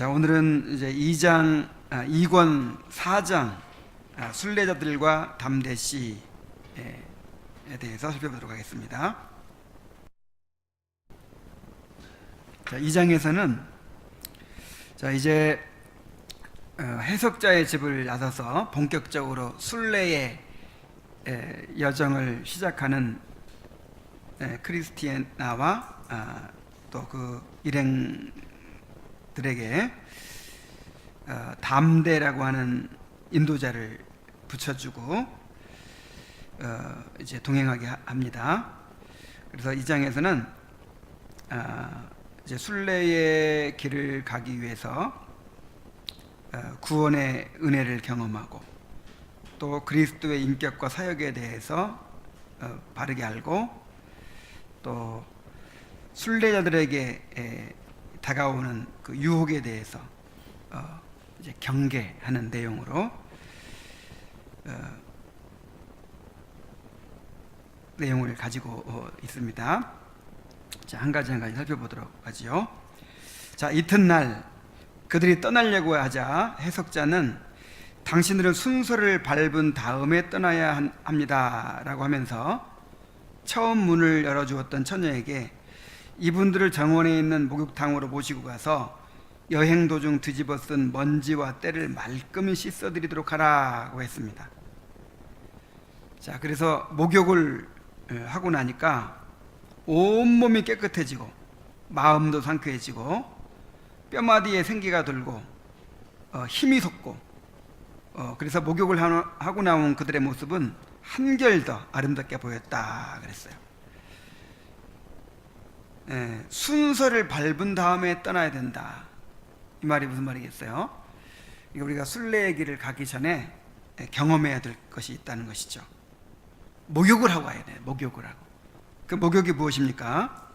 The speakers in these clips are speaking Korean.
자, 오늘은 이제 2권 4장 순례자들과 담대시에 대해서 살펴보도록 하겠습니다. 자, 2장에서는 이제 해석자의 집을 나서서 본격적으로 순례의 여정을 시작하는 크리스티나와 또 그 일행들에게 담대라고 하는 인도자를 붙여주고 이제 동행하게 합니다. 그래서 이 장에서는 이제 순례의 길을 가기 위해서 구원의 은혜를 경험하고 또 그리스도의 인격과 사역에 대해서 바르게 알고 또 순례자들에게 다가오는 그 유혹에 대해서 이제 경계하는 내용으로 내용을 가지고 있습니다. 자, 한 가지 살펴보도록 하지요. 자, 이튿날 그들이 떠나려고 하자 해석자는 당신들은 순서를 밟은 다음에 떠나야 합니다 라고 하면서 처음 문을 열어주었던 처녀에게 이분들을 정원에 있는 목욕탕으로 모시고 가서 여행 도중 뒤집어 쓴 먼지와 때를 말끔히 씻어드리도록 하라고 했습니다. 자, 그래서 목욕을 하고 나니까 온몸이 깨끗해지고 마음도 상쾌해지고 뼈마디에 생기가 돌고 힘이 솟고 그래서 목욕을 하고 나온 그들의 모습은 한결 더 아름답게 보였다 그랬어요. 순서를 밟은 다음에 떠나야 된다. 이 말이 무슨 말이겠어요? 우리가 순례의 길을 가기 전에 경험해야 될 것이 있다는 것이죠. 목욕을 하고 와야 돼요. 목욕을 하고. 그 목욕이 무엇입니까?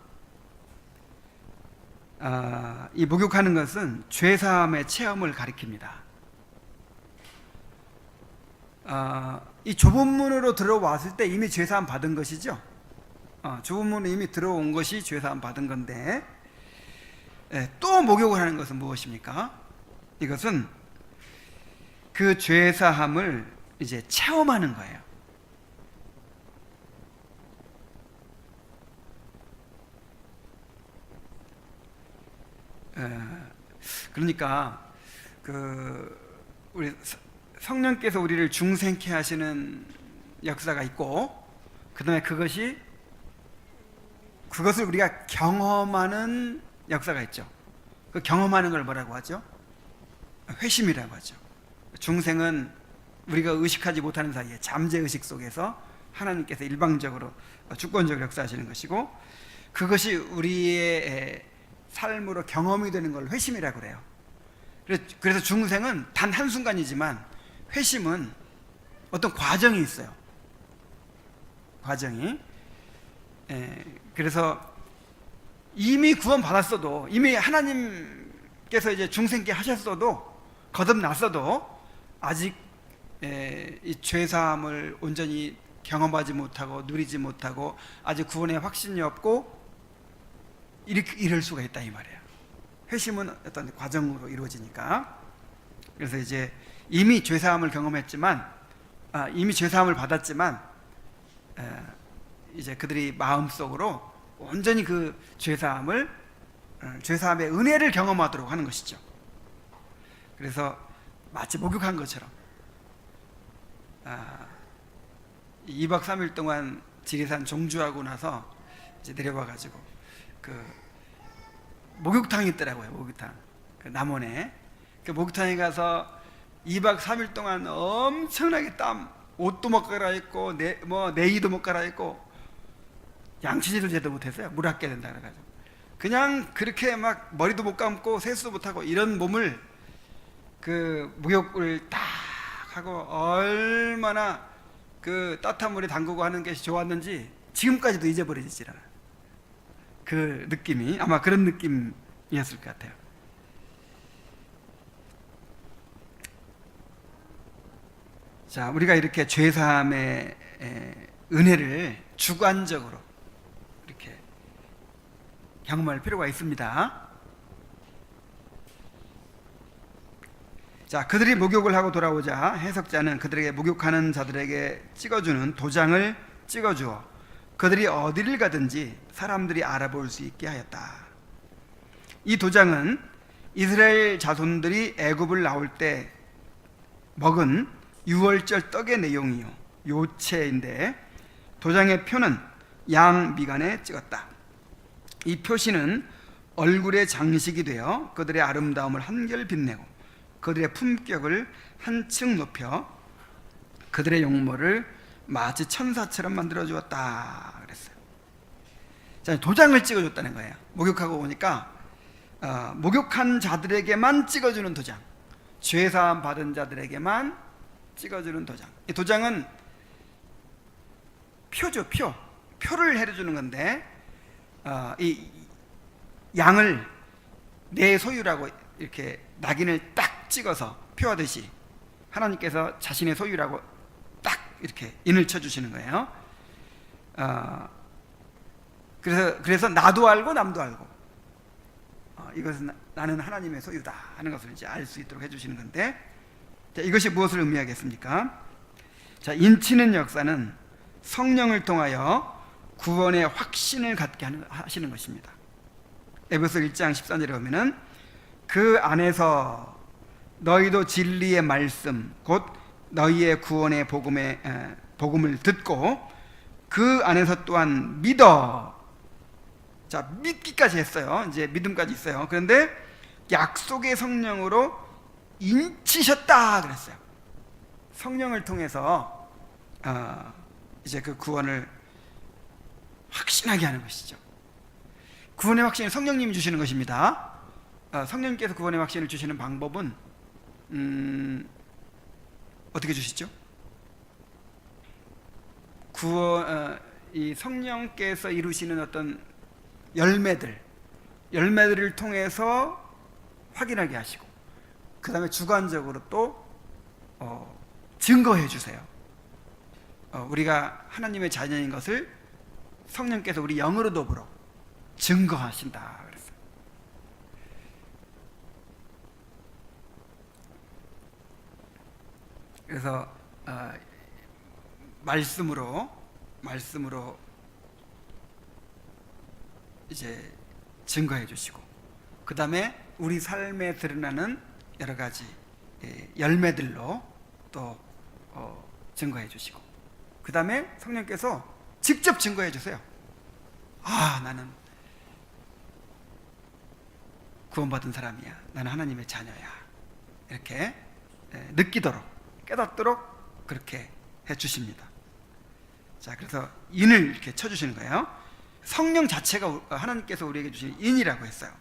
이 목욕하는 것은 죄사함의 체험을 가리킵니다. 이 좁은 문으로 들어왔을 때 이미 죄사함 받은 것이죠. 좁은 문에 이미 들어온 것이 죄사함 받은 건데 또 목욕을 하는 것은 무엇입니까? 이것은 그 죄사함을 이제 체험하는 거예요. 그러니까 우리 성령께서 우리를 중생케 하시는 역사가 있고 그 다음에 그것을 우리가 경험하는 역사가 있죠. 그 경험하는 걸 뭐라고 하죠? 회심이라고 하죠. 중생은 우리가 의식하지 못하는 사이에 잠재의식 속에서 하나님께서 일방적으로 주권적으로 역사하시는 것이고 그것이 우리의 삶으로 경험이 되는 걸 회심이라고 그래요. 그래서 중생은 단 한순간이지만 회심은 어떤 과정이 있어요. 과정이. 그래서 이미 구원 받았어도 이미 하나님께서 이제 중생케 하셨어도 거듭났어도 아직 이 죄사함을 온전히 경험하지 못하고 누리지 못하고 아직 구원의 확신이 없고 이럴 수가 있다 이 말이에요. 회심은 어떤 과정으로 이루어지니까. 그래서 이제 이미 죄사함을 경험했지만 이미 죄사함을 받았지만 이제 그들이 마음속으로 온전히 그 죄사함의 은혜를 경험하도록 하는 것이죠. 그래서 마치 목욕한 것처럼 2박 3일 동안 지리산 종주하고 나서 이제 내려와 가지고 그 목욕탕이 있더라고요. 목욕탕. 그 남원에 그 목욕탕에 가서 2박 3일 동안 엄청나게 옷도 못 갈아입고 내의도 못 갈아입고 양치질을 제대로 못했어요. 물 아껴야 된다 그래가지고 그냥 그렇게 막 머리도 못 감고 세수도 못하고 이런 몸을 그 목욕을 딱 하고 얼마나 그 따뜻한 물에 담그고 하는 것이 좋았는지 지금까지도 잊어버리질 않아요. 그 느낌이 아마 그런 느낌이었을 것 같아요. 자, 우리가 이렇게 죄사함의 은혜를 주관적으로 이렇게 경험할 필요가 있습니다. 자, 그들이 목욕을 하고 돌아오자 해석자는 그들에게 목욕하는 자들에게 찍어주는 도장을 찍어주어 그들이 어디를 가든지 사람들이 알아볼 수 있게 하였다. 이 도장은 이스라엘 자손들이 애굽을 나올 때 먹은 유월절 떡의 내용이요 요체인데, 도장의 표는 양 미간에 찍었다. 이 표시는 얼굴의 장식이 되어 그들의 아름다움을 한결 빛내고 그들의 품격을 한층 높여 그들의 용모를 마치 천사처럼 만들어 주었다 그랬어요. 자, 도장을 찍어줬다는 거예요. 목욕하고 오니까 목욕한 자들에게만 찍어주는 도장, 죄사함 받은 자들에게만 찍어주는 도장. 이 도장은 표죠. 표를 해주는 건데, 이 양을 내 소유라고 이렇게 낙인을 딱 찍어서 표하듯이 하나님께서 자신의 소유라고 딱 이렇게 인을 쳐주시는 거예요. 그래서 나도 알고 남도 알고 이것은 나는 하나님의 소유다 하는 것을 이제 알 수 있도록 해주시는 건데, 자, 이것이 무엇을 의미하겠습니까? 자, 인치는 역사는 성령을 통하여 구원의 확신을 갖게 하시는 것입니다. 에베소 1장 14절에 보면은 그 안에서 너희도 진리의 말씀 곧 너희의 구원의 복음을 듣고 그 안에서 또한 믿어. 자, 믿기까지 했어요. 이제 믿음까지 있어요. 그런데 약속의 성령으로 인치셨다 그랬어요. 성령을 통해서 이제 그 구원을 확신하게 하는 것이죠. 구원의 확신을 성령님이 주시는 것입니다. 성령님께서 구원의 확신을 주시는 방법은 어떻게 주시죠? 이 성령께서 이루시는 어떤 열매들을 통해서 확인하게 하시고, 그 다음에 주관적으로 또 증거해 주세요. 우리가 하나님의 자녀인 것을 성령께서 우리 영으로 더불어 증거하신다 그랬어요. 그래서 말씀으로 이제 증거해 주시고, 그 다음에 우리 삶에 드러나는 여러 가지 열매들로 또 증거해 주시고, 그 다음에 성령께서 직접 증거해 주세요. 나는 구원받은 사람이야, 나는 하나님의 자녀야, 이렇게 느끼도록, 깨닫도록 그렇게 해 주십니다. 자, 그래서 인을 이렇게 쳐주시는 거예요. 성령 자체가 하나님께서 우리에게 주신 인이라고 했어요.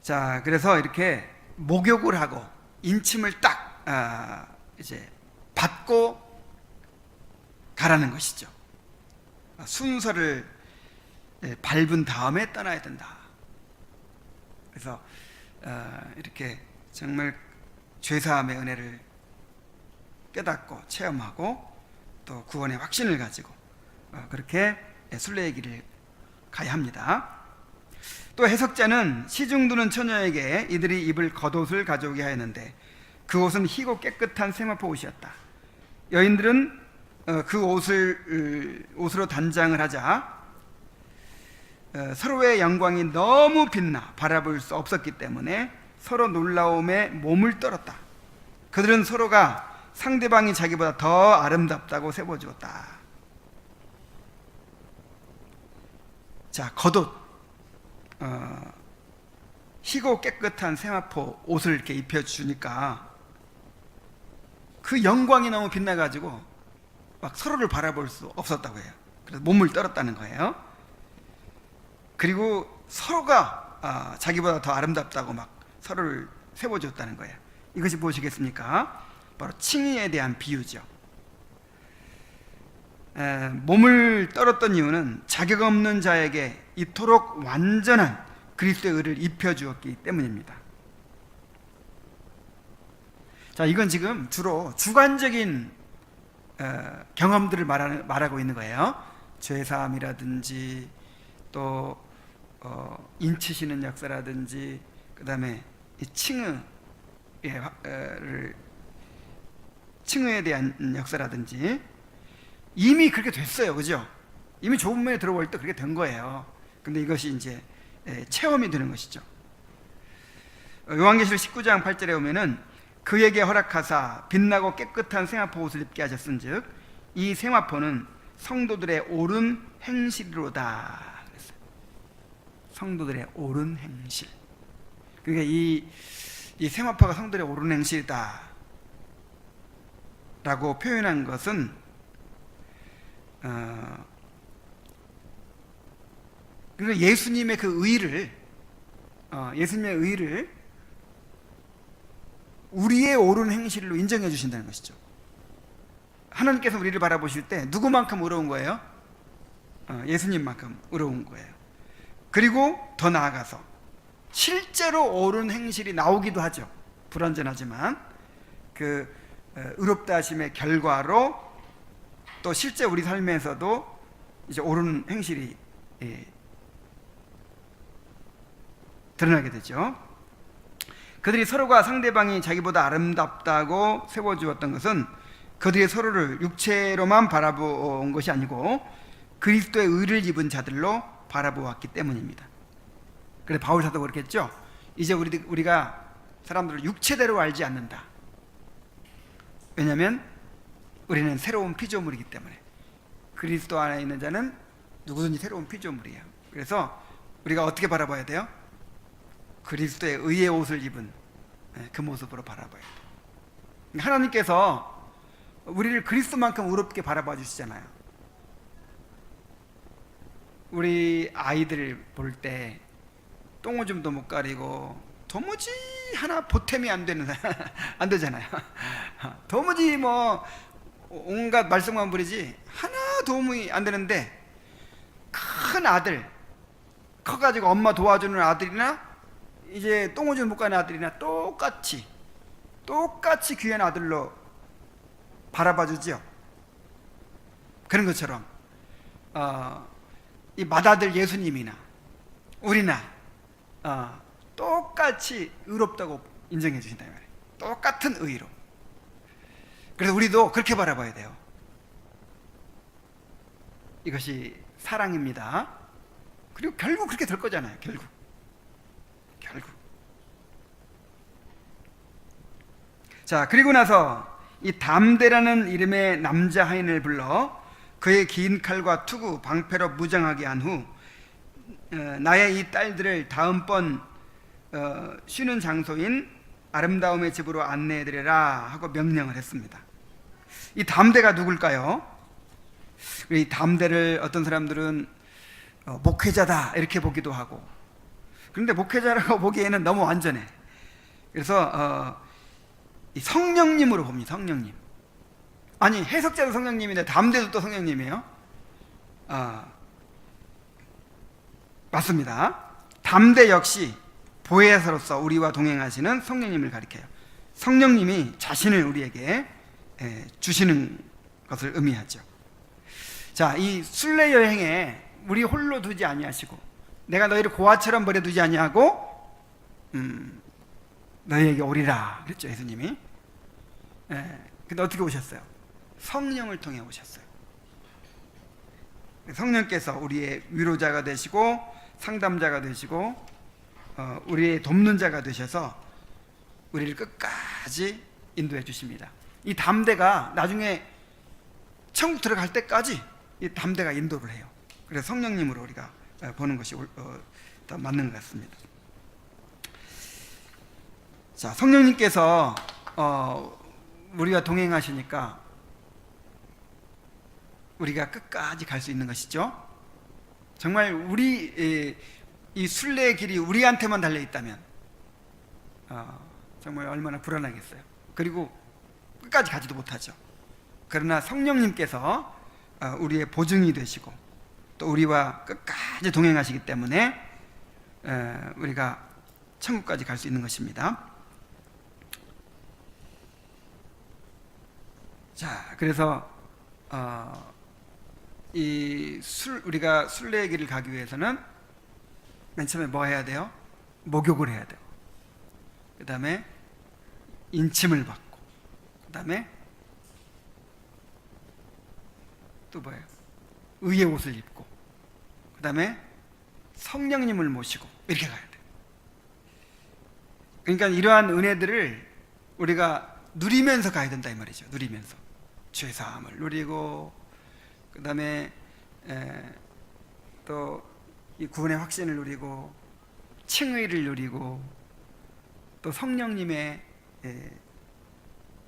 자, 그래서 이렇게 목욕을 하고 인침을 딱 이제 받고 가라는 것이죠. 순서를 밟은 다음에 떠나야 된다. 그래서 이렇게 정말 죄사함의 은혜를 깨닫고 체험하고 또 구원의 확신을 가지고 그렇게 순례의 길을 가야 합니다. 또 해석자는 시중 두는 처녀에게 이들이 입을 겉옷을 가져오게 하였는데 그 옷은 희고 깨끗한 세마포 옷이었다. 여인들은 그 옷으로 단장을 하자 서로의 영광이 너무 빛나 바라볼 수 없었기 때문에 서로 놀라움에 몸을 떨었다. 그들은 서로가 상대방이 자기보다 더 아름답다고 세워주었다. 자, 겉옷, 희고 깨끗한 세마포 옷을 이렇게 입혀주니까 그 영광이 너무 빛나가지고 막 서로를 바라볼 수 없었다고 해요. 그래서 몸을 떨었다는 거예요. 그리고 서로가 자기보다 더 아름답다고 막 서로를 세워줬다는 거예요. 이것이 무엇이겠습니까? 바로 칭의에 대한 비유죠. 몸을 떨었던 이유는 자격 없는 자에게 이토록 완전한 그리스도의 의를 입혀주었기 때문입니다. 자, 이건 지금 주로 주관적인 경험들을 말하고 있는 거예요. 죄사함이라든지 또 인치시는 역사라든지, 그 다음에 이 칭의에 대한 역사라든지 이미 그렇게 됐어요. 그죠? 이미 좁은 문에 들어올 때 그렇게 된 거예요. 근데 이것이 이제 체험이 되는 것이죠. 요한계시록 19장 8절에 보면은 그에게 허락하사 빛나고 깨끗한 세마포 옷을 입게 하셨은즉 이 세마포는 성도들의 옳은 행실이로다 그랬어요. 성도들의 옳은 행실. 그러니까 이 세마포가 성도들의 옳은 행실이다 라고 표현한 것은 그러니까 예수님의 그 의를 우리의 옳은 행실로 인정해 주신다는 것이죠. 하나님께서 우리를 바라보실 때 누구만큼 의로운 거예요? 예수님만큼 의로운 거예요. 그리고 더 나아가서 실제로 옳은 행실이 나오기도 하죠. 불완전하지만 그 의롭다 하심의 결과로 또 실제 우리 삶에서도 이제 옳은 행실이 드러나게 되죠. 그들이 서로가 상대방이 자기보다 아름답다고 세워주었던 것은 그들이 서로를 육체로만 바라본 것이 아니고 그리스도의 의를 입은 자들로 바라보았기 때문입니다. 그래서 바울 사도가 그렇게 했죠. 이제 우리가 사람들을 육체대로 알지 않는다. 왜냐하면 우리는 새로운 피조물이기 때문에. 그리스도 안에 있는 자는 누구든지 새로운 피조물이에요. 그래서 우리가 어떻게 바라봐야 돼요? 그리스도의 의의 옷을 입은 그 모습으로 바라봐야 돼요. 하나님께서 우리를 그리스도만큼 의롭게 바라봐 주시잖아요. 우리 아이들 볼 때 똥오줌도 못 가리고 도무지 하나 보탬이 안 되잖아요. 도무지 뭐 온갖 말썽만 부리지 하나 도움이 안 되는데 큰 아들 커가지고 엄마 도와주는 아들이나 이제 똥오줌 못 가는 아들이나 똑같이 귀한 아들로 바라봐주죠. 그런 것처럼 이 맏아들 예수님이나 우리나 똑같이 의롭다고 인정해 주신다 이 말이에요. 똑같은 의로. 그래서 우리도 그렇게 바라봐야 돼요. 이것이 사랑입니다. 그리고 결국 그렇게 될 거잖아요. 결국 자, 그리고 나서 이 담대라는 이름의 남자 하인을 불러 그의 긴 칼과 투구 방패로 무장하게 한 후 나의 이 딸들을 다음번 쉬는 장소인 아름다움의 집으로 안내해드려라 하고 명령을 했습니다. 이 담대가 누굴까요? 이 담대를 어떤 사람들은 목회자다 이렇게 보기도 하고, 그런데 목회자라고 보기에는 너무 완전해. 그래서 이 성령님으로 봅니다. 성령님. 아니, 해석자도 성령님인데 담대도 또 성령님이에요. 맞습니다. 담대 역시 보혜사로서 우리와 동행하시는 성령님을 가리켜요. 성령님이 자신을 우리에게 주시는 것을 의미하죠. 자, 이 순례 여행에 우리 홀로 두지 아니하시고 내가 너희를 고아처럼 버려두지 아니하고 너희에게 오리라 그랬죠, 예수님이. 근데 어떻게 오셨어요? 성령을 통해 오셨어요. 성령께서 우리의 위로자가 되시고 상담자가 되시고 우리의 돕는 자가 되셔서 우리를 끝까지 인도해 주십니다. 이 담대가 나중에 천국 들어갈 때까지 이 담대가 인도를 해요. 그래서 성령님으로 우리가 보는 것이 더 맞는 것 같습니다. 자, 성령님께서 우리와 동행하시니까 우리가 끝까지 갈 수 있는 것이죠. 정말 우리 이 순례의 길이 우리한테만 달려 있다면 정말 얼마나 불안하겠어요. 그리고 끝까지 가지도 못하죠. 그러나 성령님께서 우리의 보증이 되시고 또 우리와 끝까지 동행하시기 때문에 우리가 천국까지 갈 수 있는 것입니다. 자, 그래서 우리가 순례의 길을 가기 위해서는 맨 처음에 뭐 해야 돼요? 목욕을 해야 돼요. 그 다음에 인침을 받고, 그 다음에 또 뭐예요? 의의 옷을 입고, 그 다음에 성령님을 모시고 이렇게 가야 돼요. 그러니까 이러한 은혜들을 우리가 누리면서 가야 된다 이 말이죠. 누리면서 죄사함을 누리고, 그 다음에 또 이 구원의 확신을 누리고, 칭의를 누리고, 또 성령님의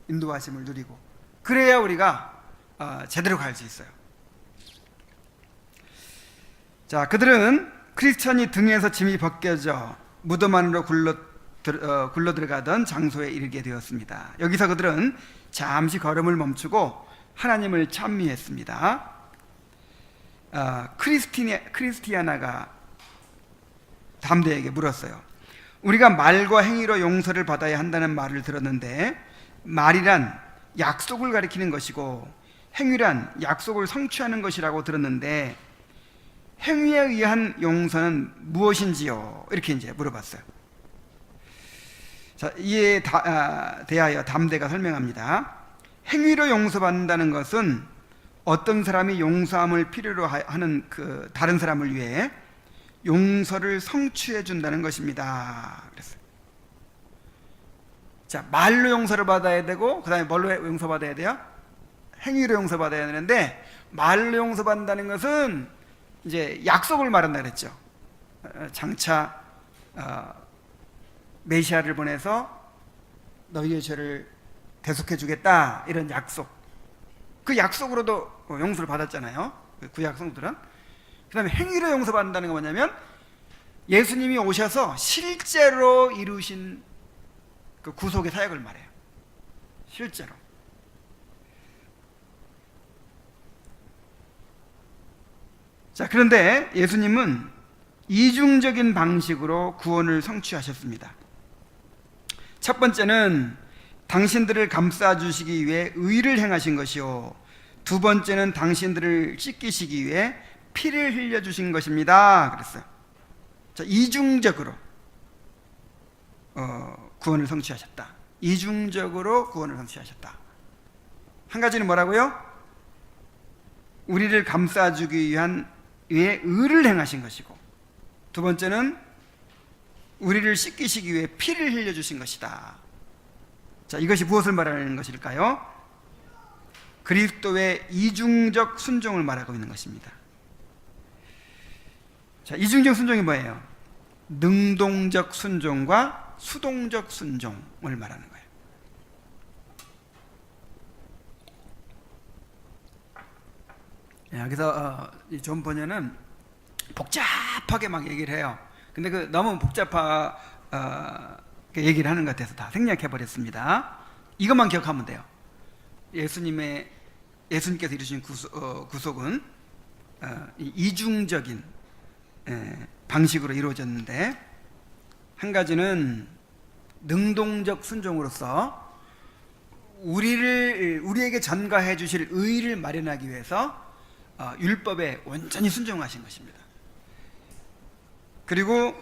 인도하심을 누리고, 그래야 우리가 제대로 갈 수 있어요. 자, 그들은 크리스천이 등에서 짐이 벗겨져 무덤 안으로 굴러 들어가던 장소에 이르게 되었습니다. 여기서 그들은 잠시 걸음을 멈추고 하나님을 찬미했습니다. 크리스티아나가 담대에게 물었어요. 우리가 말과 행위로 용서를 받아야 한다는 말을 들었는데, 말이란 약속을 가리키는 것이고 행위란 약속을 성취하는 것이라고 들었는데, 행위에 의한 용서는 무엇인지요? 이렇게 이제 물어봤어요. 자, 이에 대하여 담대가 설명합니다. 행위로 용서받는다는 것은 어떤 사람이 용서함을 필요로 하는 그 다른 사람을 위해 용서를 성취해 준다는 것입니다. 그랬어요. 자, 말로 용서를 받아야 되고, 그 다음에 뭘로 용서받아야 돼요? 행위로 용서받아야 되는데, 말로 용서받는다는 것은 이제 약속을 말한다 그랬죠. 장차 메시아를 보내서 너희의 죄를 대속해 주겠다, 이런 약속. 그 약속으로도 용서를 받았잖아요, 그 약속들은. 그 다음에 행위로 용서받는다는 건 뭐냐면, 예수님이 오셔서 실제로 이루신 그 구속의 사역을 말해요. 실제로. 자, 그런데 예수님은 이중적인 방식으로 구원을 성취하셨습니다. 첫 번째는 당신들을 감싸주시기 위해 의를 행하신 것이요, 두 번째는 당신들을 씻기시기 위해 피를 흘려주신 것입니다. 그랬어요. 자, 이중적으로 구원을 성취하셨다. 이중적으로 구원을 성취하셨다. 한 가지는 뭐라고요? 우리를 감싸주기 위해 의를 행하신 것이고, 두 번째는 우리를 씻기시기 위해 피를 흘려주신 것이다. 자, 이것이 무엇을 말하는 것일까요? 그리스도의 이중적 순종을 말하고 있는 것입니다. 자, 이중적 순종이 뭐예요? 능동적 순종과 수동적 순종을 말하는 거예요. 여기서 이 존 번연은 복잡하게 막 얘기를 해요. 근데 그 너무 복잡하게 얘기를 하는 것 같아서 다 생략해 버렸습니다. 이것만 기억하면 돼요. 예수님께서 이루신 구속은 이중적인 방식으로 이루어졌는데, 한 가지는 능동적 순종으로서 우리에게 전가해 주실 의를 마련하기 위해서 율법에 온전히 순종하신 것입니다. 그리고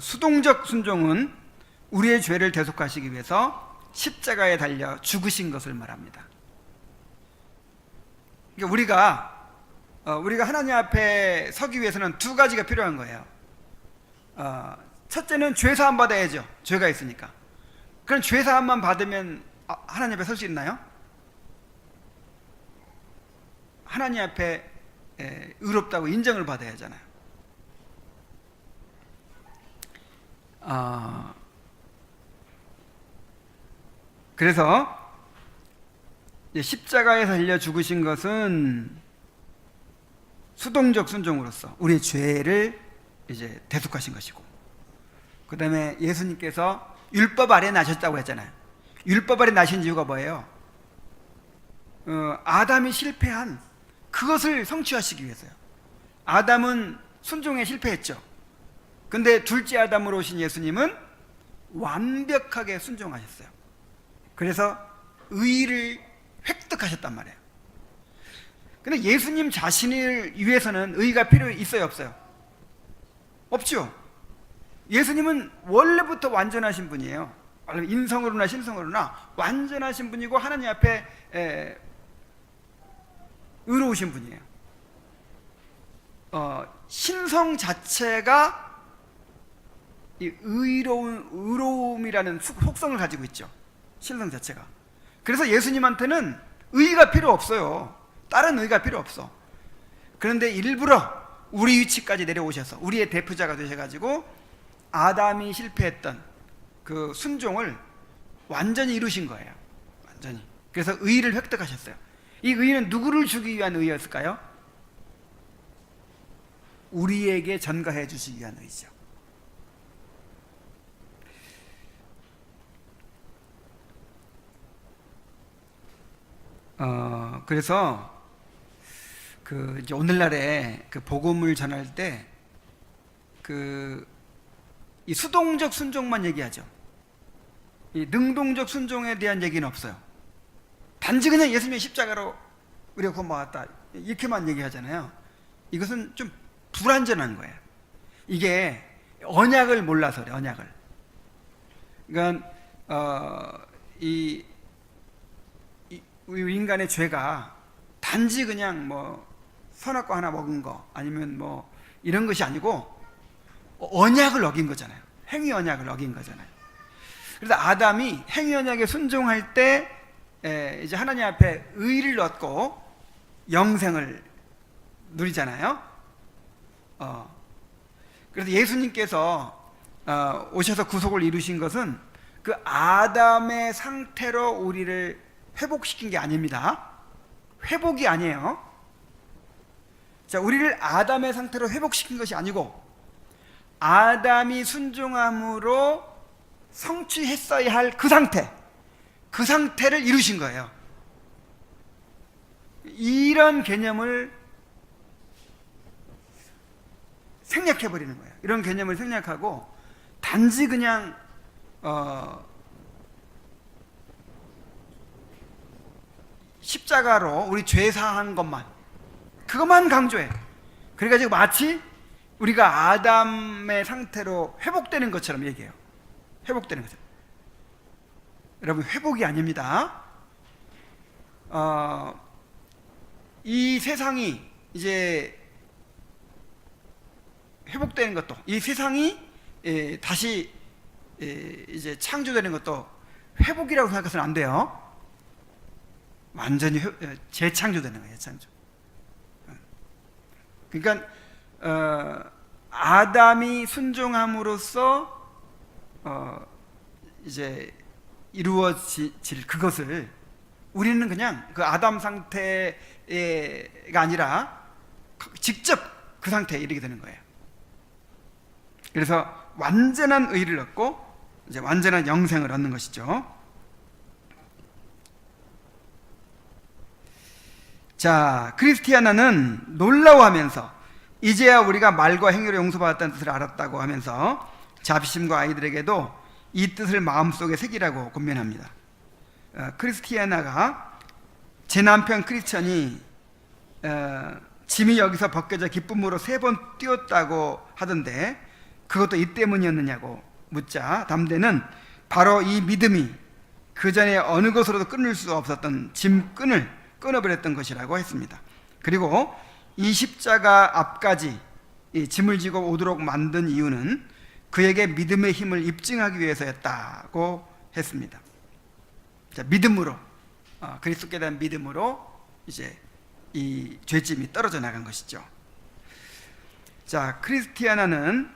수동적 순종은 우리의 죄를 대속하시기 위해서 십자가에 달려 죽으신 것을 말합니다. 그러니까 우리가 하나님 앞에 서기 위해서는 두 가지가 필요한 거예요. 첫째는 죄사함 받아야죠. 죄가 있으니까. 그럼 죄사함만 받으면 하나님 앞에 설 수 있나요? 하나님 앞에 의롭다고 인정을 받아야 하잖아요. 그래서 십자가에 달려 죽으신 것은 수동적 순종으로서 우리의 죄를 이제 대속하신 것이고, 그 다음에 예수님께서 율법 아래 나셨다고 했잖아요. 율법 아래 나신 이유가 뭐예요? 아담이 실패한 그것을 성취하시기 위해서요. 아담은 순종에 실패했죠. 근데 둘째 아담으로 오신 예수님은 완벽하게 순종하셨어요. 그래서 의를 획득하셨단 말이에요. 근데 예수님 자신을 위해서는 의가 필요 있어요, 없어요? 없죠. 예수님은 원래부터 완전하신 분이에요. 인성으로나 신성으로나 완전하신 분이고 하나님 앞에 의로우신 분이에요. 신성 자체가 이 의로움이라는 속성을 가지고 있죠. 신성 자체가. 그래서 예수님한테는 의가 필요 없어요. 다른 의가 필요 없어. 그런데 일부러 우리 위치까지 내려오셔서 우리의 대표자가 되셔가지고 아담이 실패했던 그 순종을 완전히 이루신 거예요. 완전히. 그래서 의를 획득하셨어요. 이 의는 누구를 주기 위한 의였을까요? 우리에게 전가해 주시기 위한 의죠. 그래서 이제 오늘날에 그 복음을 전할 때 이 수동적 순종만 얘기하죠. 이 능동적 순종에 대한 얘기는 없어요. 단지 그냥 예수님의 십자가로 우리가 구원받았다 이렇게만 얘기하잖아요. 이것은 좀 불완전한 거예요. 이게 언약을 몰라서 그래. 언약을. 그러니까 우리 인간의 죄가 단지 그냥 뭐 선악과 하나 먹은 거 아니면 뭐 이런 것이 아니고 언약을 어긴 거잖아요. 행위 언약을 어긴 거잖아요. 그래서 아담이 행위 언약에 순종할 때 이제 하나님 앞에 의를 얻고 영생을 누리잖아요. 그래서 예수님께서 오셔서 구속을 이루신 것은 그 아담의 상태로 우리를 회복시킨 게 아닙니다. 회복이 아니에요. 자, 우리를 아담의 상태로 회복시킨 것이 아니고 아담이 순종함으로 성취했어야 할 그 상태를 이루신 거예요. 이런 개념을 생략해버리는 거예요. 이런 개념을 생략하고 단지 그냥 십자가로 우리 죄 사한 것만 그것만 강조해. 그래가지고 마치 우리가 아담의 상태로 회복되는 것처럼 얘기해요. 회복되는 것처럼. 여러분, 회복이 아닙니다. 이 세상이 이제 회복되는 것도, 이 세상이 다시 이제 창조되는 것도 회복이라고 생각해서는 안 돼요. 완전히 재창조되는 거예요. 재창조. 그러니까 아담이 순종함으로써 이제 이루어질 그것을 우리는 그냥 그 아담 상태가 아니라 직접 그 상태에 이르게 되는 거예요. 그래서 완전한 의를 얻고 이제 완전한 영생을 얻는 것이죠. 자, 크리스티아나는 놀라워하면서 이제야 우리가 말과 행위로 용서받았다는 뜻을 알았다고 하면서 자비심과 아이들에게도 이 뜻을 마음속에 새기라고 권면합니다. 크리스티아나가 제 남편 크리스천이 짐이 여기서 벗겨져 기쁨으로 3번 뛰었다고 하던데 그것도 이 때문이었느냐고 묻자 담대는 바로 이 믿음이 그 전에 어느 것으로도 끊을 수 없었던 짐끈을 끊어버렸던 것이라고 했습니다. 그리고 이 십자가 앞까지 이 짐을 지고 오도록 만든 이유는 그에게 믿음의 힘을 입증하기 위해서였다고 했습니다. 자, 믿음으로 그리스도께 대한 믿음으로 이제 이 죄짐이 떨어져 나간 것이죠. 자, 크리스티아나는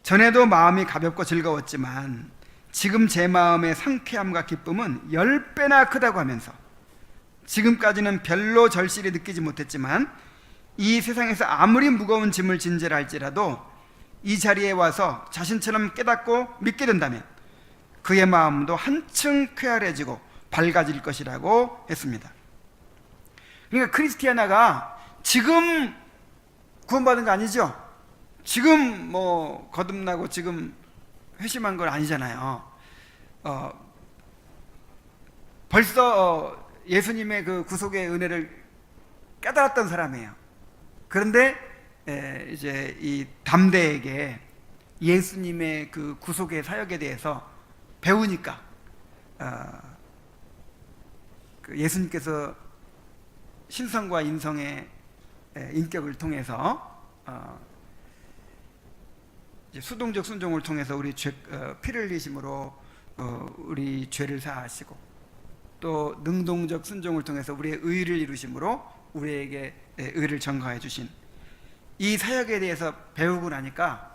전에도 마음이 가볍고 즐거웠지만 지금 제 마음의 상쾌함과 기쁨은 10배나 크다고 하면서 지금까지는 별로 절실히 느끼지 못했지만 이 세상에서 아무리 무거운 짐을 진지라 할지라도 이 자리에 와서 자신처럼 깨닫고 믿게 된다면 그의 마음도 한층 쾌활해지고 밝아질 것이라고 했습니다. 그러니까 크리스티아나가 지금 구원받은 거 아니죠? 지금 뭐 거듭나고 지금 회심한 건 아니잖아요. 벌써 예수님의 그 구속의 은혜를 깨달았던 사람이에요. 그런데 이제 이 담대에게 예수님의 그 구속의 사역에 대해서 배우니까 그 예수님께서 신성과 인성의 인격을 통해서 이제 수동적 순종을 통해서 우리 피를 흘리심으로 우리 죄를 사하시고, 또 능동적 순종을 통해서 우리의 의를 이루심으로 우리에게 의를 전가해 주신 이 사역에 대해서 배우고 나니까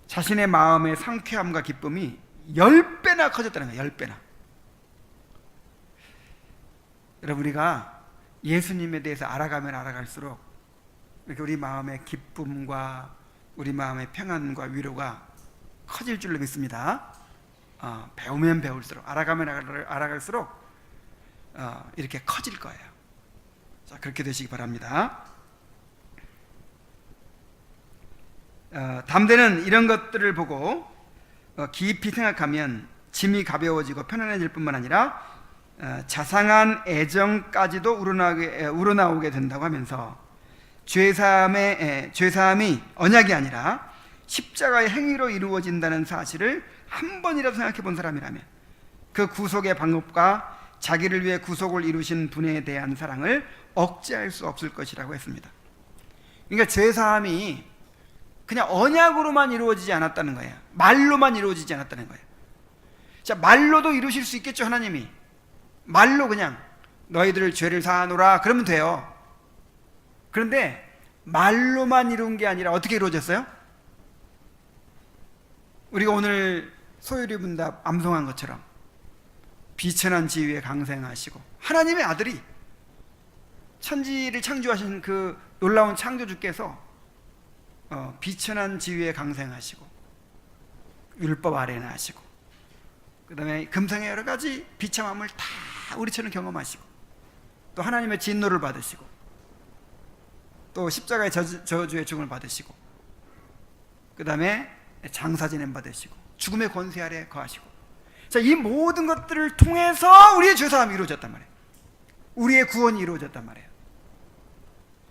자신의 마음의 상쾌함과 기쁨이 10배나 커졌다는 거예요. 10배나. 여러분, 우리가 예수님에 대해서 알아가면 알아갈수록 이렇게 우리 마음의 기쁨과 우리 마음의 평안과 위로가 커질 줄로 믿습니다. 배우면 배울수록, 알아가면 알아갈수록 이렇게 커질 거예요. 자, 그렇게 되시기 바랍니다. 담대는 이런 것들을 보고 깊이 생각하면 짐이 가벼워지고 편안해질 뿐만 아니라 자상한 애정까지도 우러나오게 된다고 하면서 죄사함이 언약이 아니라 십자가의 행위로 이루어진다는 사실을 한 번이라도 생각해 본 사람이라면 그 구속의 방법과 자기를 위해 구속을 이루신 분에 대한 사랑을 억제할 수 없을 것이라고 했습니다. 그러니까 죄사함이 그냥 언약으로만 이루어지지 않았다는 거예요. 말로만 이루어지지 않았다는 거예요. 자, 말로도 이루실 수 있겠죠. 하나님이 말로 그냥 너희들 죄를 사하노라 그러면 돼요. 그런데 말로만 이룬 게 아니라 어떻게 이루어졌어요? 우리가 오늘 소유리분답 암송한 것처럼 비천한 지위에 강생하시고, 하나님의 아들이 천지를 창조하신 그 놀라운 창조주께서 비천한 지위에 강생하시고 율법 아래에 나시고, 그 다음에 금상의 여러 가지 비참함을 다 우리처럼 경험하시고, 또 하나님의 진노를 받으시고, 또 십자가의 저주의 죽음을 받으시고, 그 다음에 장사지냄 받으시고, 죽음의 권세 아래 거하시고, 자, 이 모든 것들을 통해서 우리의 죄사함이 이루어졌단 말이에요. 우리의 구원이 이루어졌단 말이에요.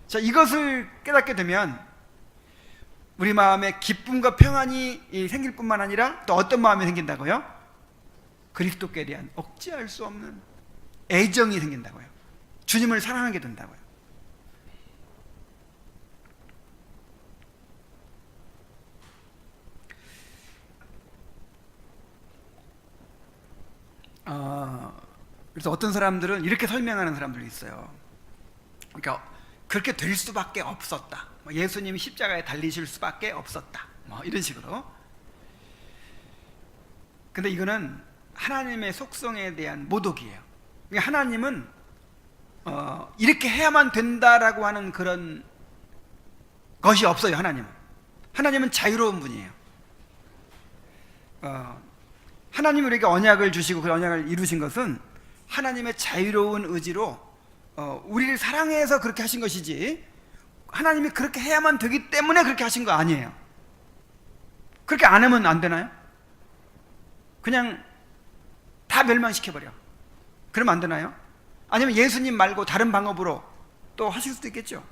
자, 이것을 깨닫게 되면 우리 마음에 기쁨과 평안이 생길 뿐만 아니라 또 어떤 마음이 생긴다고요? 그리스도께 대한 억제할 수 없는 애정이 생긴다고요. 주님을 사랑하게 된다고요. 그래서 어떤 사람들은 이렇게 설명하는 사람들이 있어요. 그러니까 그렇게 될 수밖에 없었다. 예수님이 십자가에 달리실 수밖에 없었다. 이런 식으로. 근데 이거는 하나님의 속성에 대한 모독이에요. 그러니까 하나님은 이렇게 해야만 된다라고 하는 그런 것이 없어요. 하나님은 자유로운 분이에요. 하나님이 우리에게 언약을 주시고 그 언약을 이루신 것은 하나님의 자유로운 의지로 우리를 사랑해서 그렇게 하신 것이지, 하나님이 그렇게 해야만 되기 때문에 그렇게 하신 거 아니에요. 그렇게 안 하면 안 되나요? 그냥 다 멸망시켜버려. 그러면 안 되나요? 아니면 예수님 말고 다른 방법으로 또 하실 수도 있겠죠.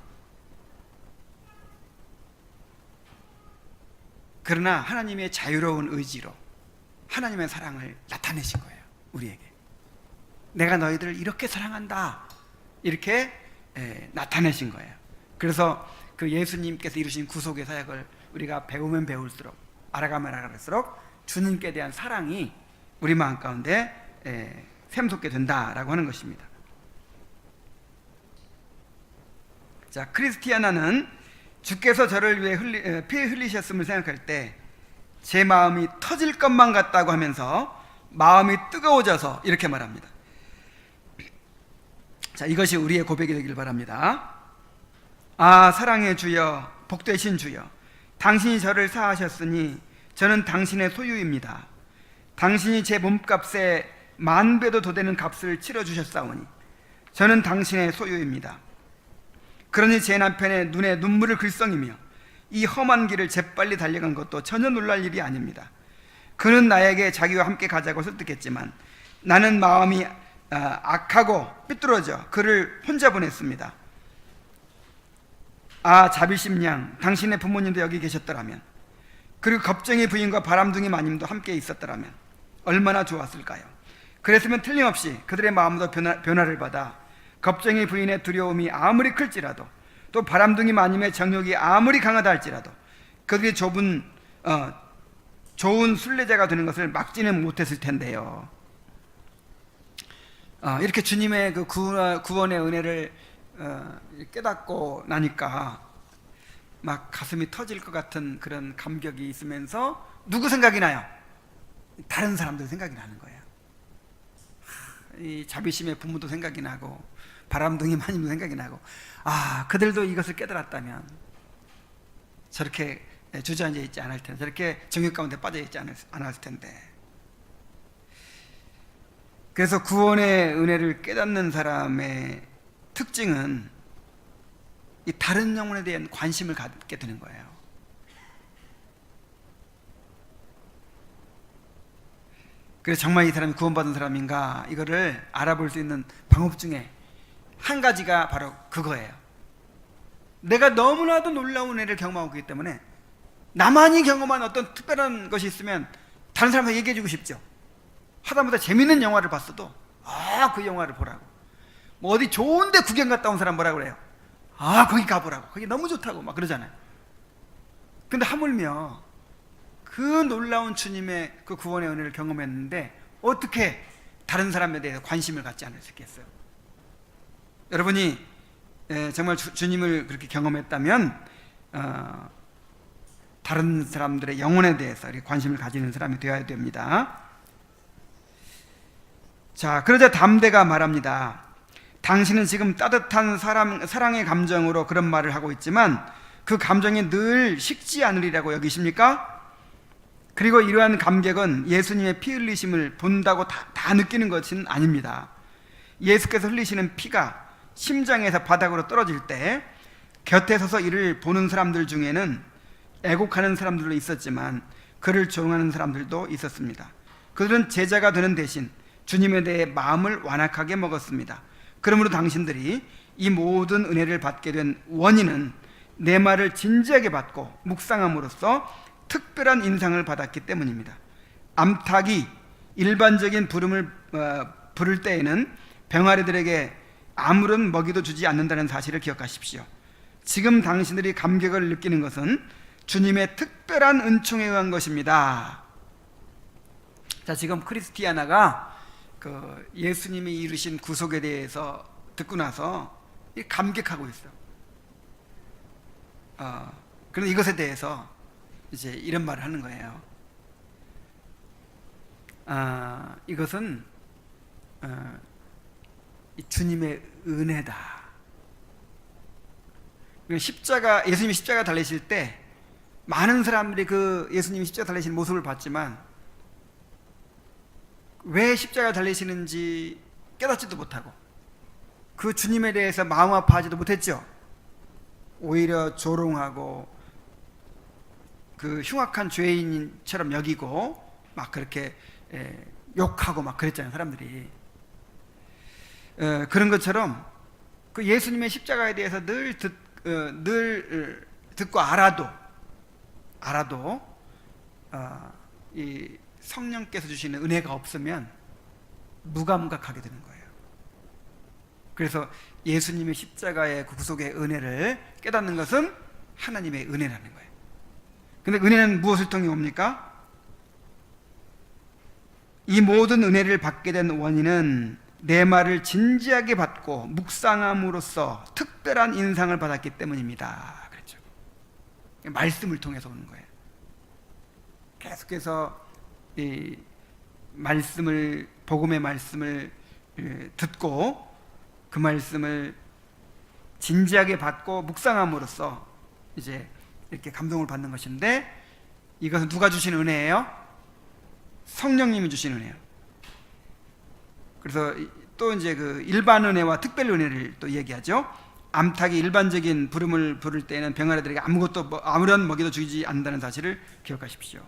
그러나 하나님의 자유로운 의지로 하나님의 사랑을 나타내신 거예요. 우리에게 내가 너희들을 이렇게 사랑한다, 이렇게 나타내신 거예요. 그래서 그 예수님께서 이루신 구속의 사역을 우리가 배우면 배울수록, 알아가면 알아갈수록 주님께 대한 사랑이 우리 마음 가운데 샘솟게 된다라고 하는 것입니다. 자, 크리스티아나는 주께서 저를 위해 피 흘리셨음을 생각할 때 제 마음이 터질 것만 같다고 하면서 마음이 뜨거워져서 이렇게 말합니다. 자, 이것이 우리의 고백이 되길 바랍니다. 아, 사랑의 주여, 복되신 주여, 당신이 저를 사하셨으니 저는 당신의 소유입니다. 당신이 제 몸값에 10,000배도 더 되는 값을 치러주셨사오니 저는 당신의 소유입니다. 그러니 제 남편의 눈에 눈물을 글썽이며 이 험한 길을 재빨리 달려간 것도 전혀 놀랄 일이 아닙니다. 그는 나에게 자기와 함께 가자고 설득했지만 나는 마음이 악하고 삐뚤어져 그를 혼자 보냈습니다. 아, 자비심 양, 당신의 부모님도 여기 계셨더라면 그리고 겁쟁이 부인과 바람둥이 마님도 함께 있었더라면 얼마나 좋았을까요? 그랬으면 틀림없이 그들의 마음도 변화를 받아 겁쟁이 부인의 두려움이 아무리 클지라도 또 바람둥이 마님의 정욕이 아무리 강하다 할지라도 그들이 좋은 순례자가 되는 것을 막지는 못했을 텐데요. 이렇게 주님의 그 구원의 은혜를 깨닫고 나니까 막 가슴이 터질 것 같은 그런 감격이 있으면서 누구 생각이 나요? 다른 사람들 생각이 나는 거예요. 이 자비심의 부모도 생각이 나고 바람둥이 마님도 생각이 나고, 그들도 이것을 깨달았다면 저렇게 주저앉아 있지 않을 텐데, 저렇게 정욕 가운데 빠져 있지 않았을 텐데. 그래서 구원의 은혜를 깨닫는 사람의 특징은 이 다른 영혼에 대한 관심을 갖게 되는 거예요. 그래서 정말 이 사람이 구원받은 사람인가, 이거를 알아볼 수 있는 방법 중에 한 가지가 바로 그거예요. 내가 너무나도 놀라운 은혜를 경험하고 있기 때문에 나만이 경험한 어떤 특별한 것이 있으면 다른 사람한테 얘기해 주고 싶죠. 하다못해 재밌는 영화를 봤어도 그 영화를 보라고. 뭐 어디 좋은데 구경 갔다 온 사람 뭐라고 그래요? 거기 가보라고. 거기 너무 좋다고 막 그러잖아요. 근데 하물며 그 놀라운 주님의 그 구원의 은혜를 경험했는데 어떻게 다른 사람에 대해서 관심을 갖지 않을 수 있겠어요? 여러분이 정말 주님을 그렇게 경험했다면 다른 사람들의 영혼에 대해서 이렇게 관심을 가지는 사람이 되어야 됩니다. 자, 그러자 담대가 말합니다. 당신은 지금 따뜻한 사랑의 감정으로 그런 말을 하고 있지만 그 감정이 늘 식지 않으리라고 여기십니까? 그리고 이러한 감격은 예수님의 피 흘리심을 본다고 다 느끼는 것은 아닙니다. 예수께서 흘리시는 피가 심장에서 바닥으로 떨어질 때 곁에 서서 이를 보는 사람들 중에는 애곡하는 사람들도 있었지만 그를 조롱하는 사람들도 있었습니다. 그들은 제자가 되는 대신 주님에 대해 마음을 완악하게 먹었습니다. 그러므로 당신들이 이 모든 은혜를 받게 된 원인은 내 말을 진지하게 받고 묵상함으로써 특별한 인상을 받았기 때문입니다. 암탉이 일반적인 부름을 부를 때에는 병아리들에게 아무런 먹이도 주지 않는다는 사실을 기억하십시오. 지금 당신들이 감격을 느끼는 것은 주님의 특별한 은총에 의한 것입니다. 자, 지금 크리스티아나가 그 예수님이 이루신 구속에 대해서 듣고 나서 감격하고 있어요. 그런데 이것에 대해서 이제 이런 말을 하는 거예요. 이것은 주님의 은혜다. 예수님이 십자가 달리실 때 많은 사람들이 그 예수님이 십자가 달리시는 모습을 봤지만 왜 십자가 달리시는지 깨닫지도 못하고 그 주님에 대해서 마음 아파하지도 못했죠. 오히려 조롱하고 그 흉악한 죄인처럼 여기고 막 그렇게 욕하고 막 그랬잖아요, 사람들이. 그런 것처럼 그 예수님의 십자가에 대해서 늘 듣고 알아도 이 성령께서 주시는 은혜가 없으면 무감각하게 되는 거예요. 그래서 예수님의 십자가의 구속의 은혜를 깨닫는 것은 하나님의 은혜라는 거예요. 근데 은혜는 무엇을 통해 옵니까? 이 모든 은혜를 받게 된 원인은 내 말을 진지하게 받고 묵상함으로써 특별한 인상을 받았기 때문입니다. 그렇죠. 말씀을 통해서 오는 거예요. 계속해서 이 말씀을, 복음의 말씀을 듣고 그 말씀을 진지하게 받고 묵상함으로써 이제 이렇게 감동을 받는 것인데, 이것은 누가 주신 은혜예요? 성령님이 주신 은혜예요. 그래서 또 이제 그 일반 은혜와 특별 은혜를 또 얘기하죠. 암탉이 일반적인 부름을 부를 때에는 병아리들에게 아무런 먹이도 주지 않는다는 사실을 기억하십시오.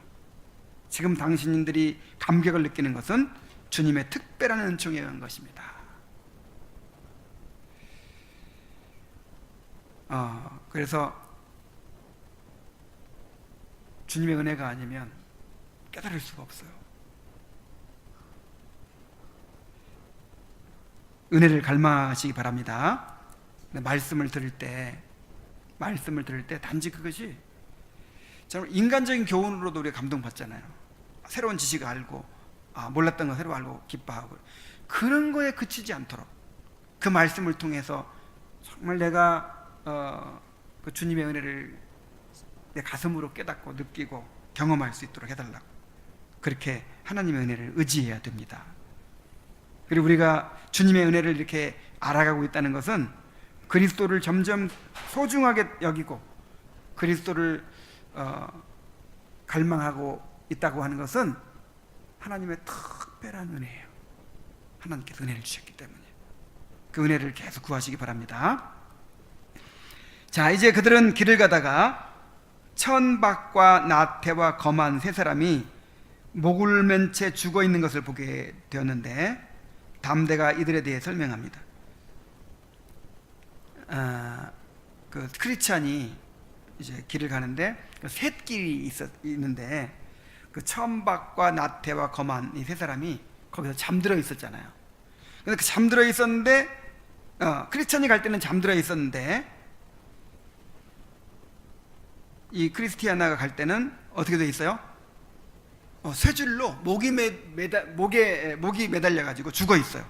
지금 당신들이 감격을 느끼는 것은 주님의 특별한 은총에 의한 것입니다. 그래서 주님의 은혜가 아니면 깨달을 수가 없어요. 은혜를 갈망하시기 바랍니다. 말씀을 들을 때 단지 그것이 정말 인간적인 교훈으로도 우리가 감동받잖아요. 새로운 지식을 알고 몰랐던 거 새로 알고 기뻐하고, 그런 거에 그치지 않도록 그 말씀을 통해서 정말 내가 그 주님의 은혜를 내 가슴으로 깨닫고 느끼고 경험할 수 있도록 해달라고, 그렇게 하나님의 은혜를 의지해야 됩니다. 그리고 우리가 주님의 은혜를 이렇게 알아가고 있다는 것은 그리스도를 점점 소중하게 여기고 그리스도를 갈망하고 있다고 하는 것은 하나님의 특별한 은혜예요. 하나님께서 은혜를 주셨기 때문에 그 은혜를 계속 구하시기 바랍니다. 자, 이제 그들은 길을 가다가 천박과 나태와 검한 세 사람이 목을 맨 채 죽어 있는 것을 보게 되었는데, 담대가 이들에 대해 설명합니다. 그 크리스찬이 이제 길을 가는데 셋길이 있는데, 그 천박과 나태와 검한 이 세 사람이 거기서 잠들어 있었잖아요. 근데 그 잠들어 있었는데, 크리스찬이 갈 때는 잠들어 있었는데, 이 크리스티아나가 갈 때는 어떻게 돼 있어요? 쇠줄로 목이 매달려 가지고 죽어 있어요.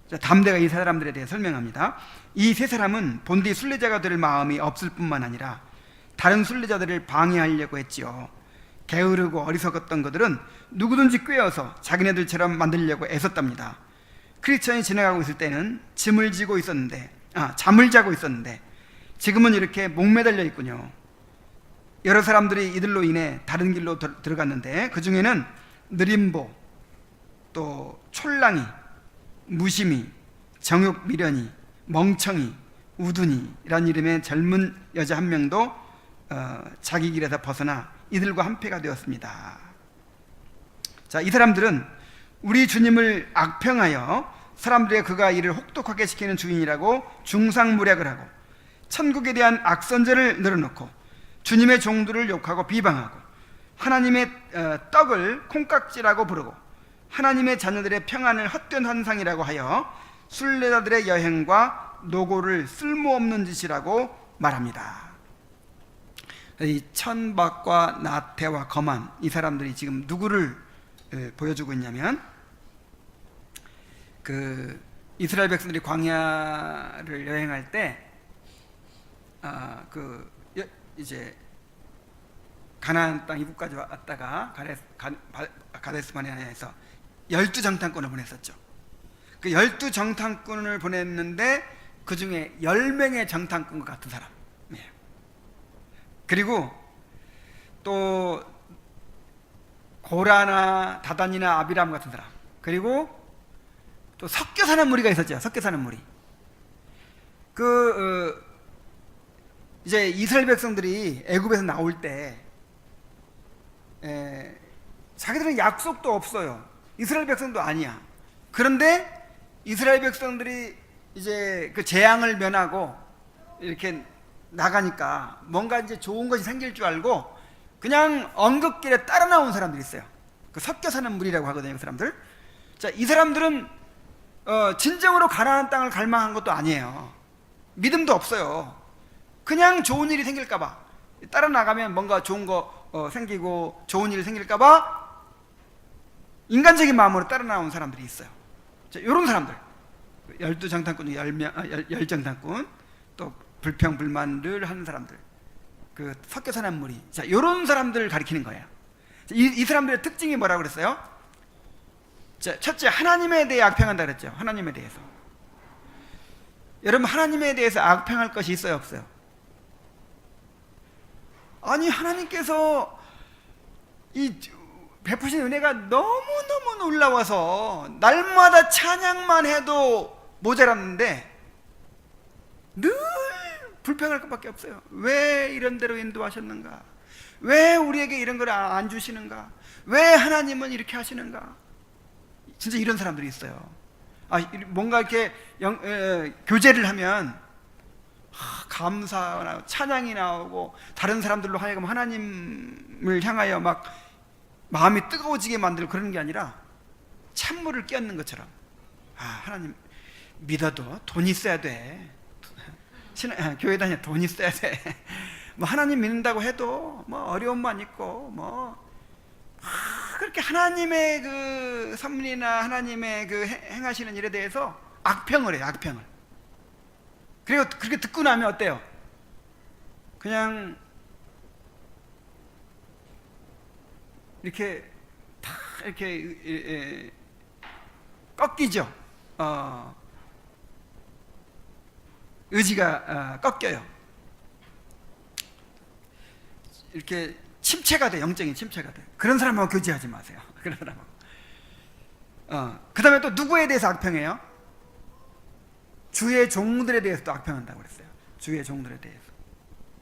자, 담대가 이 사람들에 대해 설명합니다. 이 세 사람은 본디 순례자가 될 마음이 없을 뿐만 아니라 다른 순례자들을 방해하려고 했지요. 게으르고 어리석었던 그들은 누구든지 꿰어서 자기네들처럼 만들려고 애썼답니다. 크리스천이 지나가고 있을 때는 잠을 자고 있었는데 지금은 이렇게 목매달려 있군요. 여러 사람들이 이들로 인해 다른 길로 들어갔는데, 그 중에는 느림보, 또 촐랑이, 무심이, 정욕 미련이, 멍청이, 우둔이라는 이름의 젊은 여자 한 명도 자기 길에서 벗어나 이들과 한패가 되었습니다. 자, 이 사람들은 우리 주님을 악평하여 사람들의 그가 이를 혹독하게 시키는 주인이라고 중상모략을 하고, 천국에 대한 악선전을 늘어놓고 주님의 종들을 욕하고 비방하고, 하나님의 떡을 콩깍지라고 부르고 하나님의 자녀들의 평안을 헛된 환상이라고 하여 순례자들의 여행과 노고를 쓸모없는 짓이라고 말합니다. 이 천박과 나태와 검한 이 사람들이 지금 누구를 보여주고 있냐면, 그 이스라엘 백성들이 광야를 여행할 때 이제 가나안 땅 입구까지 왔다가 가데스 바네아에서 12정탐꾼을 보냈었죠. 그 12정탐꾼을 보냈는데 그 중에 10명의 정탐꾼과 같은 사람. 그리고 또 고라나 다단이나 아비람 같은 사람, 그리고 또 섞여 사는 무리가 있었죠. 섞여 사는 무리. 이제 이스라엘 백성들이 애굽에서 나올 때 자기들은 약속도 없어요. 이스라엘 백성도 아니야. 그런데 이스라엘 백성들이 이제 그 재앙을 면하고 이렇게 나가니까 뭔가 이제 좋은 것이 생길 줄 알고 그냥 언급길에 따라 나온 사람들이 있어요. 그 섞여 사는 무리라고 하거든요, 그 사람들. 자, 이 사람들은 진정으로 가나안 땅을 갈망한 것도 아니에요. 믿음도 없어요. 그냥 좋은 일이 생길까봐, 따라 나가면 뭔가 좋은 거 생기고 좋은 일이 생길까봐 인간적인 마음으로 따라 나온 사람들이 있어요. 자, 이런 사람들, 12정탐꾼, 10정탐꾼, 또 불평불만을 하는 사람들, 그 섞여 사는 무리. 자, 이런 사람들을 가리키는 거예요. 이 사람들의 특징이 뭐라고 그랬어요? 자, 첫째, 하나님에 대해 악평한다 그랬죠. 하나님에 대해서. 여러분, 하나님에 대해서 악평할 것이 있어요, 없어요? 아니, 하나님께서 이 베푸신 은혜가 너무너무 놀라워서 날마다 찬양만 해도 모자랐는데 늘 불평할 것밖에 없어요. 왜 이런 대로 인도하셨는가? 왜 우리에게 이런 걸 안 주시는가? 왜 하나님은 이렇게 하시는가? 진짜 이런 사람들이 있어요. 뭔가 이렇게 교제를 하면 감사나 찬양이 나오고 다른 사람들로 하여금 하나님을 향하여 막 마음이 뜨거워지게 만들고 그러는 게 아니라 찬물을 끼얹는 것처럼 하나님 믿어도 돈 있어야 돼. 교회 다녀 돈 있어야 돼. 뭐 하나님 믿는다고 해도 뭐 어려움만 있고 뭐 그렇게 하나님의 그 섭리나 하나님의 그 행하시는 일에 대해서 악평을 해요. 악평을. 그리고 그렇게 듣고 나면 어때요? 그냥 이렇게 다 이렇게 꺾이죠. 의지가 꺾여요. 이렇게 침체가 돼. 영적인 침체가 돼. 그런 사람하고 교제하지 마세요. 그런 사람하고. 그 다음에 또 누구에 대해서 악평해요? 주의 종들에 대해서도 악평한다고 그랬어요. 주의 종들에 대해서.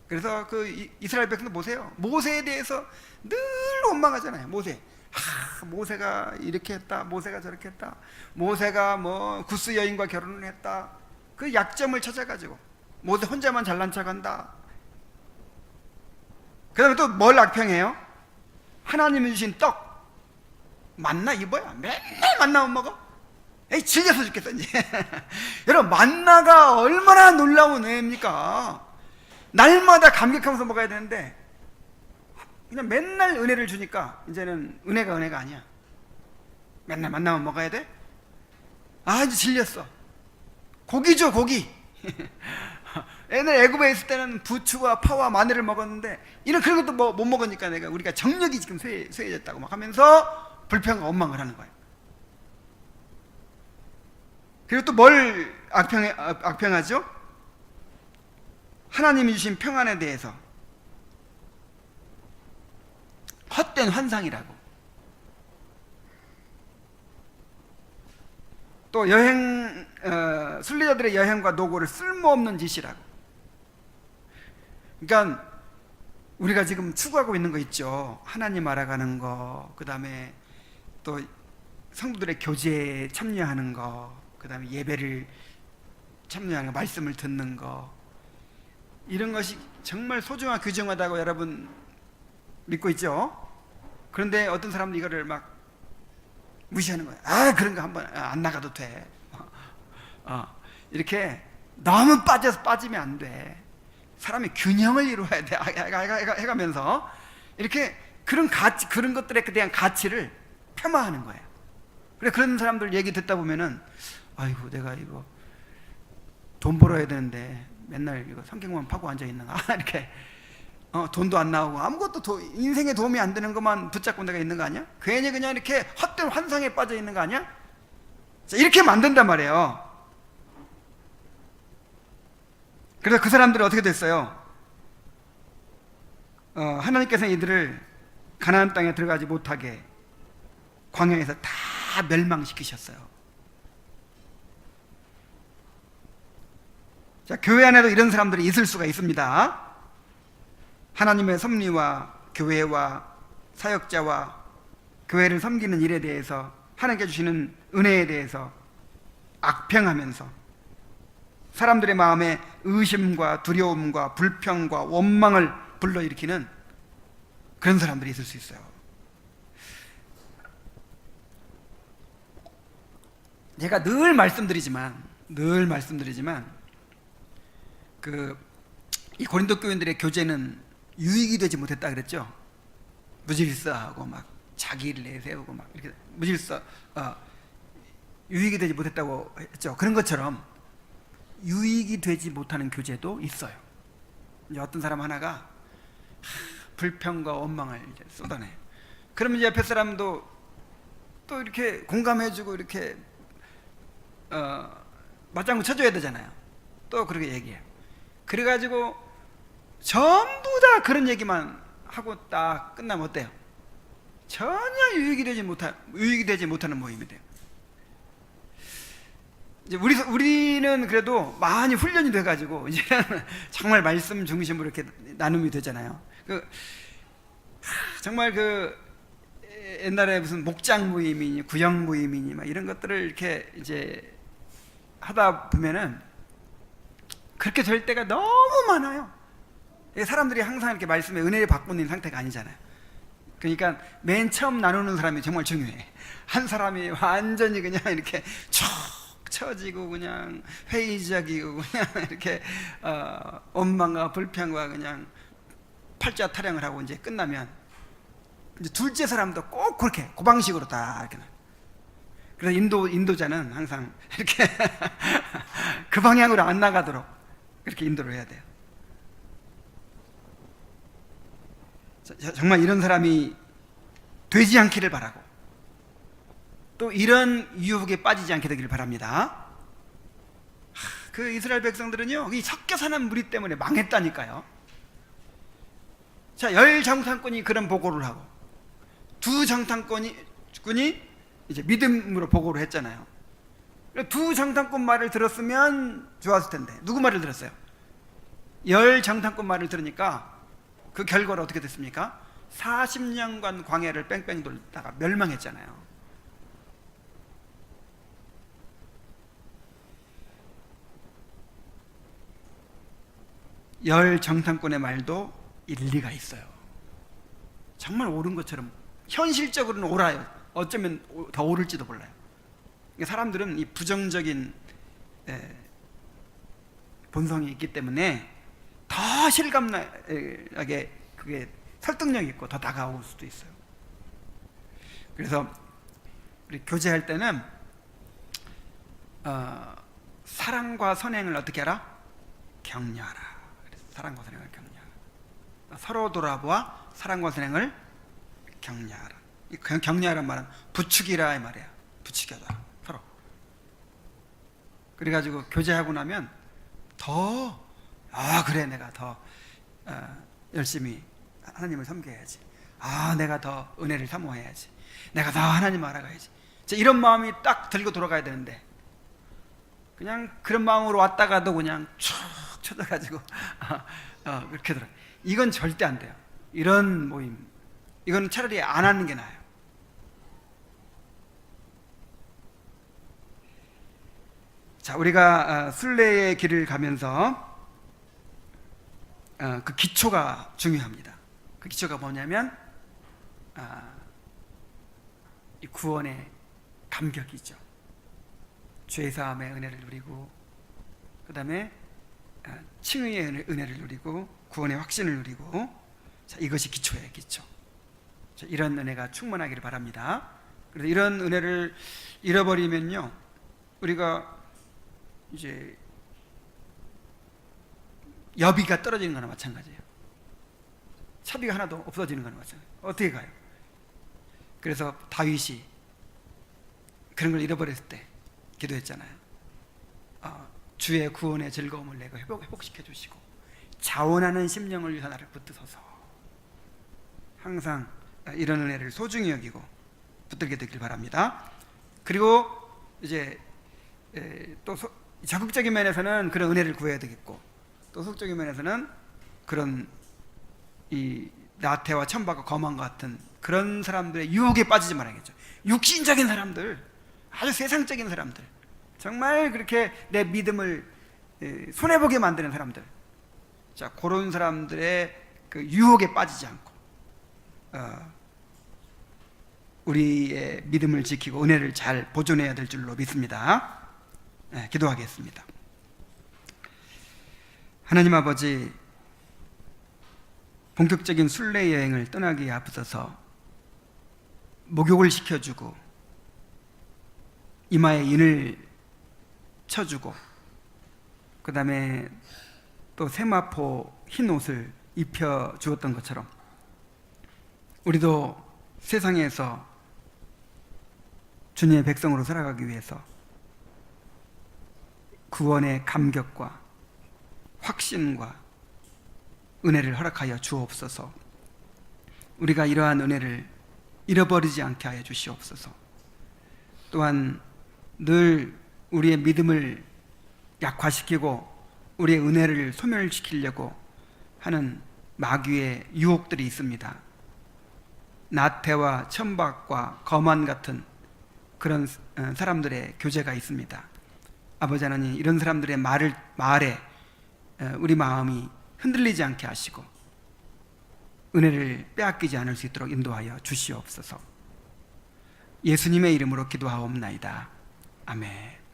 그래서 그 이스라엘 백성도 보세요. 모세에 대해서 늘 원망하잖아요. 모세가 이렇게 했다. 모세가 저렇게 했다. 모세가 뭐 구스 여인과 결혼을 했다. 그 약점을 찾아가지고 모세 혼자만 잘난 척한다. 그 다음에 또 뭘 악평해요? 하나님이 주신 떡 만나 이거야. 맨날 만나면 먹어. 에이 질려서 죽겠어 이제. 여러분 만나가 얼마나 놀라운 은혜입니까? 날마다 감격하면서 먹어야 되는데 그냥 맨날 은혜를 주니까 이제는 은혜가 아니야. 맨날 만나면 먹어야 돼? 이제 질렸어. 고기 줘 고기. 옛날 애굽에 있을 때는 부추와 파와 마늘을 먹었는데 이런 그런 것도 못 먹으니까 우리가 정력이 지금 쇠해졌다고 막 하면서 불평과 원망을 하는 거예요. 그리고 또 뭘 악평하죠? 하나님이 주신 평안에 대해서 헛된 환상이라고. 또 순례자들의 여행과 노고를 쓸모없는 짓이라고. 그러니까 우리가 지금 추구하고 있는 거 있죠. 하나님 알아가는 거, 그 다음에 또 성도들의 교제에 참여하는 거, 그 다음에 예배를 참여하는 거, 말씀을 듣는 거, 이런 것이 정말 소중하고 귀중하다고 여러분 믿고 있죠. 그런데 어떤 사람들이 이거를 막 무시하는 거예요. 그런 거 한번 안 나가도 돼. 이렇게 너무 빠지면 안 돼. 사람이 균형을 이루어야 돼. 해가면서 이렇게 그런 것들에 대한 가치를 폄하하는 거예요. 그래 그런 사람들 얘기 듣다 보면은 아이고 내가 이거 돈 벌어야 되는데 맨날 이거 성경만 파고 앉아 있는가 이렇게 돈도 안 나오고 아무것도 인생에 도움이 안 되는 것만 붙잡고 내가 있는 거 아니야? 괜히 그냥 이렇게 헛된 환상에 빠져 있는 거 아니야? 자, 이렇게 만든단 말이에요. 그래서 그 사람들은 어떻게 됐어요? 하나님께서 이들을 가나안 땅에 들어가지 못하게 광야에서 다 멸망시키셨어요. 자, 교회 안에도 이런 사람들이 있을 수가 있습니다. 하나님의 섭리와 교회와 사역자와 교회를 섬기는 일에 대해서 하나님께 주시는 은혜에 대해서 악평하면서 사람들의 마음에 의심과 두려움과 불평과 원망을 불러일으키는 그런 사람들이 있을 수 있어요. 제가 늘 말씀드리지만 이 고린도 교인들의 교제는 유익이 되지 못했다 그랬죠. 무질서하고 막 자기를 내세우고 막 이렇게 유익이 되지 못했다고 했죠. 그런 것처럼 유익이 되지 못하는 교제도 있어요. 이제 어떤 사람 하나가 불평과 원망을 이제 쏟아내. 그러면 이제 옆에 사람도 또 이렇게 공감해주고 이렇게 맞장구 쳐줘야 되잖아요. 또 그렇게 얘기해요. 그래가지고 전부 다 그런 얘기만 하고 딱 끝나면 어때요? 전혀 유익이 되지 못하는 모임이 돼요. 이제 우리는 그래도 많이 훈련이 돼가지고 이제는 정말 말씀 중심으로 이렇게 나눔이 되잖아요. 정말 옛날에 무슨 목장 모임이니 구역 모임이니 막 이런 것들을 이렇게 이제 하다 보면은 그렇게 될 때가 너무 많아요. 사람들이 항상 이렇게 말씀에 은혜를 받고 있는 상태가 아니잖아요. 그러니까 맨 처음 나누는 사람이 정말 중요해. 한 사람이 완전히 그냥 이렇게 쭉 처지고 그냥 회의적이고 그냥 이렇게 원망과 불평과 그냥 팔자 타령을 하고 이제 끝나면 이제 둘째 사람도 꼭 그렇게 그 방식으로 다 이렇게. 그래서 인도자는 항상 이렇게 그 방향으로 안 나가도록 그렇게 인도를 해야 돼요. 정말 이런 사람이 되지 않기를 바라고 또 이런 유혹에 빠지지 않게 되기를 바랍니다. 그 이스라엘 백성들은요, 이 섞여 사는 무리 때문에 망했다니까요. 자, 10정탐꾼이 그런 보고를 하고 2정탐꾼이 이제 믿음으로 보고를 했잖아요. 2정탐꾼 말을 들었으면 좋았을 텐데 누구 말을 들었어요? 10정탐꾼 말을 들으니까 그 결과로 어떻게 됐습니까? 40년간 광야를 뺑뺑 돌다가 멸망했잖아요. 열 정탐꾼의 말도 일리가 있어요. 정말 옳은 것처럼 현실적으로는 옳아요. 어쩌면 더 옳을지도 몰라요. 사람들은 이 부정적인 본성이 있기 때문에 더 실감나게 그게 설득력 있고 더 다가올 수도 있어요. 그래서 우리 교제할 때는 사랑과 선행을 어떻게 하라? 격려하라. 사랑과 선행을 격려하라. 서로 돌아보아 사랑과 선행을 격려하라. 이 격려하라는 말은 부추기라 이 말이야. 부추겨라 서로. 그래가지고 교제하고 나면 더 그래 내가 더 열심히 하나님을 섬겨야지. 내가 더 은혜를 사모해야지. 내가 더 하나님 알아가야지. 이런 마음이 딱 들고 돌아가야 되는데 그냥 그런 마음으로 왔다가도 그냥 쭉 쳐져가지고 그렇게 들어. 이건 절대 안 돼요. 이런 모임 이건 차라리 안 하는 게 나아요. 자, 우리가 순례의 길을 가면서 그 기초가 중요합니다. 그 기초가 뭐냐면 이 구원의 감격이죠. 죄사함의 은혜를 누리고 그 다음에 칭의의 은혜를 누리고 구원의 확신을 누리고, 자, 이것이 기초예요. 기초. 자, 이런 은혜가 충만하기를 바랍니다. 그래서 이런 은혜를 잃어버리면요 우리가 이제 여비가 떨어지는 거나 마찬가지예요. 차비가 하나도 없어지는 거나 마찬가지예요. 어떻게 가요? 그래서 다윗이 그런 걸 잃어버렸을 때 기도했잖아요. 주의 구원의 즐거움을 내가 회복시켜 주시고 자원하는 심령을 위해서 나를 붙드소서. 항상 이런 은혜를 소중히 여기고 붙들게 되길 바랍니다. 그리고 이제 또 적극적인 면에서는 그런 은혜를 구해야 되겠고, 또 소극적인 면에서는 그런 이 나태와 천박과 거만 같은 그런 사람들의 유혹에 빠지지 말아야겠죠. 육신적인 사람들, 아주 세상적인 사람들, 정말 그렇게 내 믿음을 손해보게 만드는 사람들, 자, 그런 사람들의 그 유혹에 빠지지 않고 우리의 믿음을 지키고 은혜를 잘 보존해야 될 줄로 믿습니다. 기도하겠습니다. 하나님 아버지, 본격적인 순례 여행을 떠나기에 앞서서 목욕을 시켜주고 이마에 인을 쳐주고 그 다음에 또 세마포 흰 옷을 입혀주었던 것처럼 우리도 세상에서 주님의 백성으로 살아가기 위해서 구원의 감격과 확신과 은혜를 허락하여 주옵소서. 우리가 이러한 은혜를 잃어버리지 않게 하여 주시옵소서. 또한 늘 우리의 믿음을 약화시키고 우리의 은혜를 소멸시키려고 하는 마귀의 유혹들이 있습니다. 나태와 천박과 거만 같은 그런 사람들의 교제가 있습니다. 아버지 하나님, 이런 사람들의 말에 우리 마음이 흔들리지 않게 하시고 은혜를 빼앗기지 않을 수 있도록 인도하여 주시옵소서. 예수님의 이름으로 기도하옵나이다. 아멘.